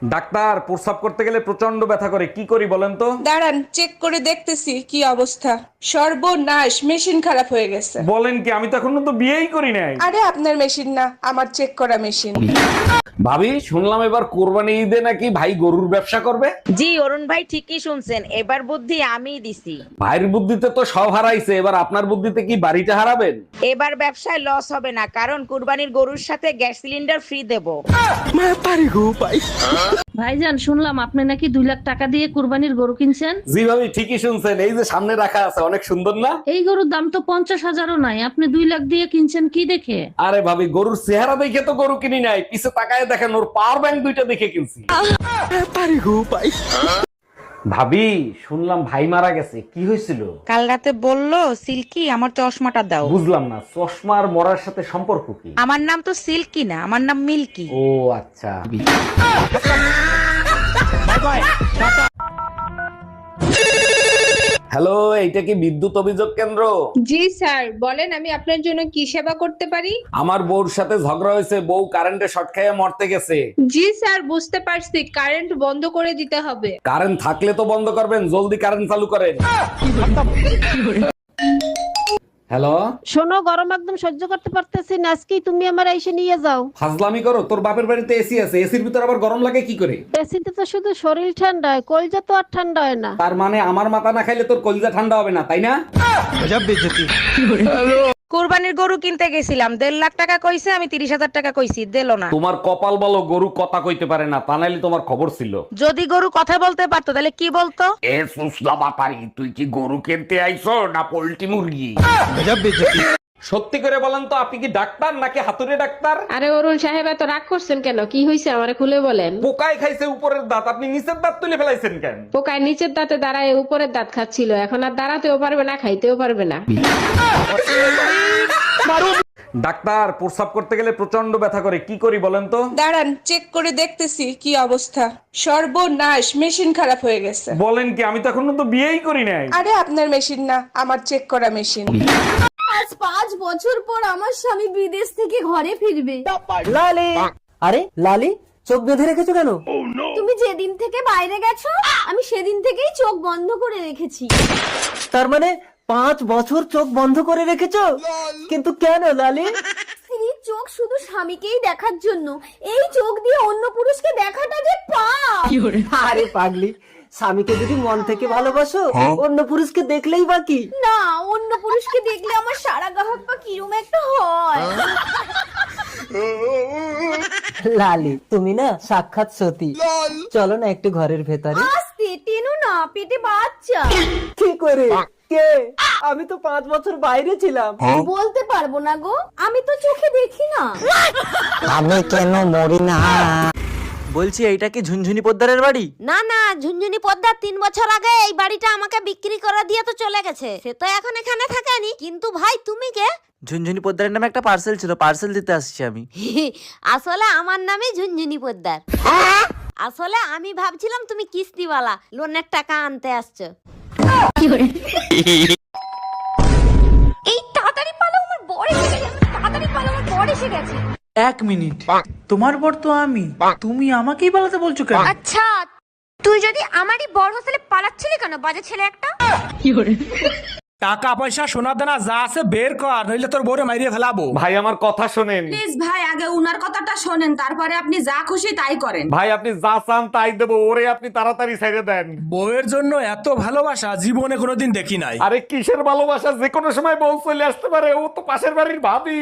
Doctor, প্রস্রাব করতে গেলে প্রচন্ড ব্যথা করে, কি করি বলেন তো? দাঁড়ান, চেক করে দেখতেছি কি অবস্থা। সর্বনাশ, মেশিন খারাপ হয়ে গেছে। বলেন কি? আমি তো এখনো তো বিয়েই করি নাই। আরে আপনার মেশিন না, আমার চেক করা মেশিন। ভাবি, শুনলাম এবার কোরবানি ঈদে নাকি ভাই গরুর ব্যবসা করবে। জি অরুণ ভাই ঠিকই শুনছেন, এবার বুদ্ধি আমিই দিছি। ভাইয়ের বুদ্ধিতে তো সব হারাইছে, এবার আপনার বুদ্ধিতে কি বাড়িটা হারাবেন? এবার ব্যবসায় লস হবে না, কারণ কুরবানির গরুর সাথে গ্যাস সিলিন্ডার ফ্রি দেবো। ভাইজান, শুনলাম আপনি নাকি 2 লাখ টাকা দিয়ে কুরবানির গরু কিনছেন। জি ভাবি, ঠিকই শুনছেন। এই যে সামনে রাখা আছে, অনেক সুন্দর না? এই গরুর দাম তো 50,000ও নাই, আপনি 2 লাখ দিয়ে কিনছেন কি দেখে? আরে ভাবি, গরুর চেহারা দেখে তো গরু কিনি নাই, পিছে তাকায় দেখেন ওর পাওয়ার ব্যাংক দুইটা দেখে কিনছি। ভাবি, শুনলাম ভাই মারা গেছে, কি হয়েছিল? কাল রাতে বললো সিল্কি আমার চশমাটা দাও। বুঝলাম না, চশমা আর মরার সাথে সম্পর্ক কি? আমার নাম তো সিল্কি না, আমার নাম মিল্কি। ও আচ্ছা। হ্যালো, এইটা কি বিদ্যুৎ অভিযোগ কেন্দ্র? জি স্যার, বলেন আমি আপনার জন্য কি সেবা করতে পারি। আমার বউর সাথে ঝগড়া হয়েছে, বউ কারেন্টে শর্ট খেয়ে মরতে গেছে। জি স্যার, বুঝতে পারছি, কারেন্ট বন্ধ করে দিতে হবে। কারেন্ট থাকলে তো বন্ধ করবেন, জলদি কারেন্ট চালু করেন। হ্যালো, শোনো, গরম একদম সহ্য করতে পারতেছি না, আজকেই তুমি আমার এসে নিয়ে যাও। ফাজলামি করো? তোর বাপের বাড়িতে এসি আছে, এসির ভিতর আবার গরম লাগে কি করে? এসিতে তো শুধু শরীর ঠান্ডা হয়, কলজা তো আর ঠান্ডা হয় না। তার মানে আমার মাথা না খাইলে তোর কলিজা ঠান্ডা হবে না, তাই না? কুরবানির গরু কিনতে গেছিলাম, 1.5 লাখ টাকা কইছে, আমি 30,000 টাকা কইছি, দিলো না। তোমার কপাল বলো গরু কথা কইতে পারে না, তা নাইলে তোমার খবর ছিল। যদি গরু কথা বলতে পারতো তাহলে কি বলতো? এ সুসলা বাপারি, তুই কি গরু কিনতে আইছো না পোল্ট্রি মুরগি? সত্যি করে বলেন তো, আপনি কি ডাক্তার নাকি হাতুড়ে ডাক্তার? আরে অরুণ সাহেব, এত রাগ করছেন কেন? কি হয়েছে আমারে খুলে বলেন। পোকায় খাইছে উপরের দাঁত, আপনি নিচের দাঁত তুলে ফেলাইছেন কেন? পোকায় নিচের দাঁতে দাঁড়ায় উপরের দাঁত খাচ্ছিল, এখন আর দাঁড়াতেও পারবে না, খাইতেও পারবে না। ডাক্তার, প্রস্রাব করতে গেলে প্রচন্ড ব্যথা করে, কি করি বলেন তো? দাঁড়ান, চেক করে দেখতেছি কি অবস্থা। সর্বনাশ, মেশিন খারাপ হয়ে গেছে। বলেন কি? আমি তো এখনো তো বিয়েই করি নাই। আরে আপনার মেশিন না, আমার চেক করা মেশিন। আজ 5 বছর পর আমার স্বামী বিদেশ থেকে ঘরে ফিরবে। লালি, আরে লালি, চোখ বেঁধে রেখেছো কেন? তুমি যেদিন থেকে বাইরে গেছো আমি সেদিন থেকেই চোখ বন্ধ করে রেখেছি। তার মানে 5 বছর চোখ বন্ধ করে রেখেছো? কিন্তু কেন লালি? স্ত্রীর চোখ শুধু স্বামীকেই দেখার জন্য, এই চোখ দিয়ে অন্য পুরুষকে দেখাটা যে পাপ। আরে পাগলি, স্বামীকে যদি মন থেকে ভালোবাসো, অন্য পুরুষকে দেখলেই বাকি। না, অন্য পুরুষকে দেখলে আমার সারা গাহক পা কিরম একটা হয়। লালি, তুমি না সাক্ষাৎ সতী। চলো না একটু ঘরের ভেতরে। আস্তে টেনো না, পেটে বাচ্চা। কি করে? কে? আমি তো 5 বছর বাইরে ছিলাম। বলতে পারবো না গো, আমি তো চোখে দেখি না। আমি কেন মরি না? বলছি, এইটা কি ঝুনঝুনি পোদ্দারের বাড়ি? না না, ঝুনঝুনি পদ্মা 3 বছর আগে এই বাড়িটা আমাকে বিক্রি করে দিয়ে তো চলে গেছে, সে তো এখন এখানে থাকেনি। কিন্তু ভাই তুমি কে? ঝুনঝুনি পোদ্দারের নামে একটা পার্সেল ছিল, পার্সেল দিতে আসছি আমি। আসলে আমার নামই ঝুনঝুনি পোদ্দার। আসলে আমি ভাবছিলাম তুমি কিস্তিওয়ালা, লোনের টাকা আনতে আসছো। এই তাড়াতাড়ি পালো, আমার বর এসে গেছে। তাড়াতাড়ি পালো, আমার বর এসে গেছে। 1 মিনিট, তোমার বর তো আমি, তুমি আমাকেই পালাতে বলছো কেন? আচ্ছা, তুই যদি আমারই বর হলে পালাচ্ছিলি কেন, বাজে ছেলে একটা? টাকা পয়সা সোনা দানা যা আছে বের কর, নইলে তোর বউরে মাইরিয়ে ফেলাবো। ভাই, আমার কথা শোনেন। প্লিজ ভাই, আগে উনার কথাটা শোনেন, তারপরে আপনি যা খুশি তাই করেন। ভাই, আপনি যা চান তাই দেবো, ওরে আপনি তাড়াতাড়ি ছেড়ে দেন। বউয়ের জন্য এত ভালোবাসা জীবনে কোনোদিন দেখি নাই। আরে কিসের ভালোবাসা, যে কোনো সময় বউ চলে আসতে পারে, ও তো পাশের বাড়ির ভাবি।